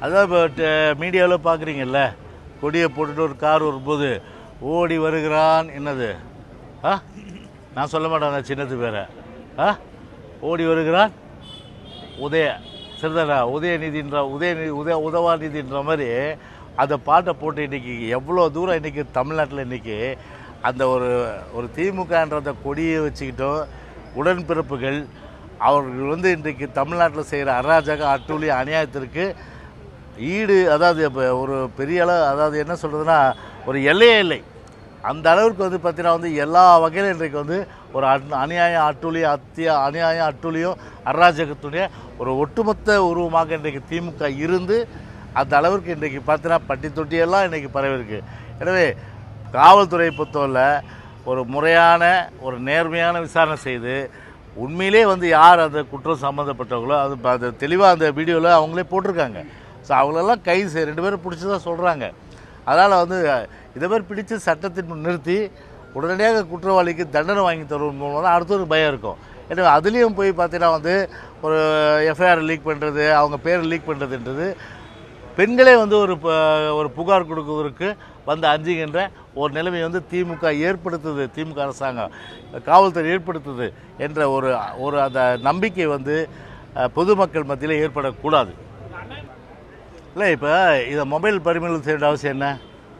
அதான் இப்போ மீடியாவில் பார்க்குறீங்கல்ல, கொடியை போட்டுட்டு ஒரு கார் வரும்போது ஓடி வருகிறான் என்னது நான் சொல்ல மாட்டேன் அந்த சின்னத்து பேரை ஓடி வருகிறான் சரிதானா உதயநிதின்ற உதவாநிதின்ற மாதிரி அந்த பாட்டை போட்டு இன்றைக்கி எவ்வளோ தூரம் இன்றைக்கி தமிழ்நாட்டில் இன்றைக்கி அந்த ஒரு திமுகன்ற அந்த கொடியை வச்சுக்கிட்டோம் உடன்பிறப்புகள் அவர்கள் இன்றைக்கு தமிழ்நாட்டில் செய்கிற அராஜக அட்டூழி அநியாயத்திற்கு ஈடு, அதாவது இப்போ ஒரு பெரிய அளவு, அதாவது என்ன சொல்கிறதுனா ஒரு எல்லையே இல்லை அந்த அளவுக்கு பார்த்தீங்கன்னா எல்லா வகையிலும் இன்றைக்கு ஒரு அநியாயம் அநியாயம் அட்டூழியும் அராஜகத்துடைய ஒரு ஒட்டுமொத்த உருவமாக இன்றைக்கு திமுக இருந்து அந்த அளவிற்கு இன்றைக்கு பார்த்தீங்கன்னா பட்டி தொட்டியெல்லாம் இன்றைக்கி பரவிருக்கு. எனவே காவல்துறையை பொறுத்தவரை ஒரு முறையான ஒரு நேர்மையான விசாரணை செய்து உண்மையிலே யார் அந்த குற்றம் சம்மந்தப்பட்டவங்களோ அது தெளிவாக அந்த வீடியோவில் அவங்களே போட்டிருக்காங்க. ஸோ அவங்களெல்லாம் கைது 2 பேரும் பிடிச்சி தான் சொல்கிறாங்க. அதனால் இதை மாதிரி பிடிச்சி சட்டத்தின் நிறுத்தி உடனடியாக குற்றவாளிக்கு தண்டனை வாங்கி தருவதன் மூலம் தான் அடுத்த ஒரு பயம் இருக்கும். எனவே அதுலேயும் போய் பார்த்தீங்கன்னா ஒரு எஃப்ஐஆர் லீக் பண்ணுறது, அவங்க பேரை லீக் பண்ணுறதுன்றது பெண்களே ஒரு புகார் கொடுக்குவதற்கு அஞ்சுகின்ற ஒரு நிலைமை திமுக ஏற்படுத்துது, திமுக அரசாங்கம் காவல்துறை ஏற்படுத்துது என்ற ஒரு அந்த நம்பிக்கை பொதுமக்கள் மத்தியில் ஏற்படக்கூடாது. இல்லை, இப்போ இதை மொபைல் பறிமுதல் செய்ய அவசியம் என்ன?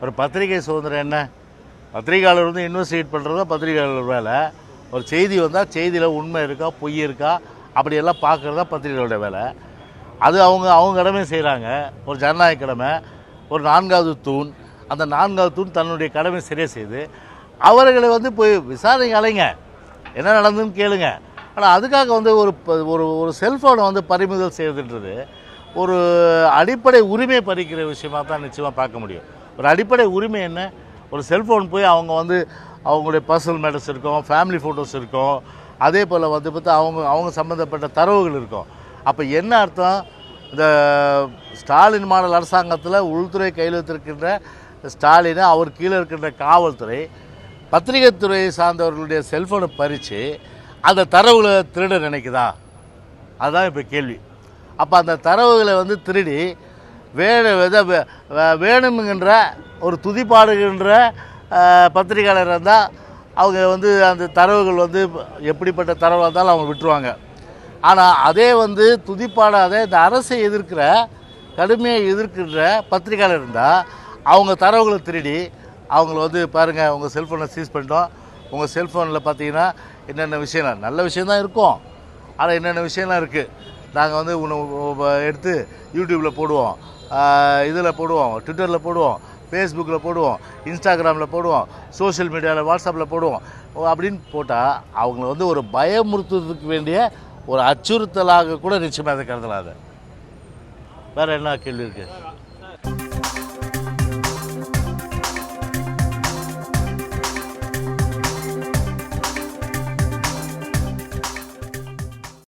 ஒரு பத்திரிகை சுதந்திரம் என்ன? பத்திரிகையாளர் இன்வெஸ்டிகேட் பண்ணுறது தான் பத்திரிகையாளர் வேலை. ஒரு செய்தி வந்தால் செய்தியில் உண்மை இருக்கா பொய் இருக்கா அப்படியெல்லாம் பார்க்குறது தான் பத்திரிகையோட வேலை. அது அவங்க கடமையை செய்கிறாங்க. ஒரு ஜனநாயக கடமை, ஒரு 4வது தூண். அந்த 4வது தூண் தன்னுடைய கடமை சரியாக செய்து அவர்களை போய் விசாரணைக்கு அலைங்க, என்ன நடந்ததுன்னு கேளுங்க. ஆனால் அதுக்காக ஒரு செல்ஃபோனை பறிமுதல் செய்வதுன்றது ஒரு அடிப்படை உரிமை பறிக்கிற விஷயமாக தான் நிச்சயமாக பார்க்க முடியும். ஒரு அடிப்படை உரிமை என்ன? ஒரு செல்ஃபோன் போய் அவங்க அவங்களுடைய பர்சனல் மேட்டர்ஸ் இருக்கும், ஃபேமிலி ஃபோட்டோஸ் இருக்கும், அதே போல் பார்த்தா அவங்க சம்மந்தப்பட்ட தரவுகள் இருக்கும். அப்போ என்ன அர்த்தம்? இந்த ஸ்டாலின் மாடல் அரசாங்கத்தில் உள்துறை கையில் வைத்திருக்கின்ற ஸ்டாலினை அவர் கீழே இருக்கின்ற காவல்துறை பத்திரிகை துறையை சார்ந்தவர்களுடைய செல்ஃபோனை பறித்து அந்த தரவுகளை திருட நினைக்குதா? அதுதான் இப்போ கேள்வி. அப்போ அந்த தரவுகளை திருடி வேணுமுங்கின்ற ஒரு துதிப்பாடுகின்ற பத்திரிகையாளர் இருந்தால் அவங்க அந்த தரவுகள் எப்படிப்பட்ட தரவாக இருந்தாலும் அவங்க விட்டுருவாங்க. ஆனால் அதே துதிப்பாடாத இந்த அரசை கடுமையாக எதிர்க்கின்ற பத்திரிகையாளர் இருந்தால் அவங்க தரவுகளை திருடி அவங்கள பாருங்கள் உங்கள் செல்ஃபோனை சீஸ் பண்ணிட்டோம், உங்கள் செல்ஃபோனில் பார்த்தீங்கன்னா என்னென்ன விஷயம்லாம் நல்ல விஷயந்தான் இருக்கும், ஆனால் என்னென்ன விஷயம்லாம் இருக்குது நாங்கள் எடுத்து யூடியூப்பில் போடுவோம், இதில் போடுவோம், ட்விட்டரில் போடுவோம், ஃபேஸ்புக்கில் போடுவோம், இன்ஸ்டாகிராமில் போடுவோம், சோஷியல் மீடியாவில் வாட்ஸ்அப்பில் போடுவோம் அப்படின்னு போட்டால் அவங்கள ஒரு பயமுறுத்துறதுக்கு வேண்டிய ஒரு அச்சுறுத்தலாக கூட நிச்சயமாக அதை கருதலாம். வேறு என்ன கேள்வி இருக்குது?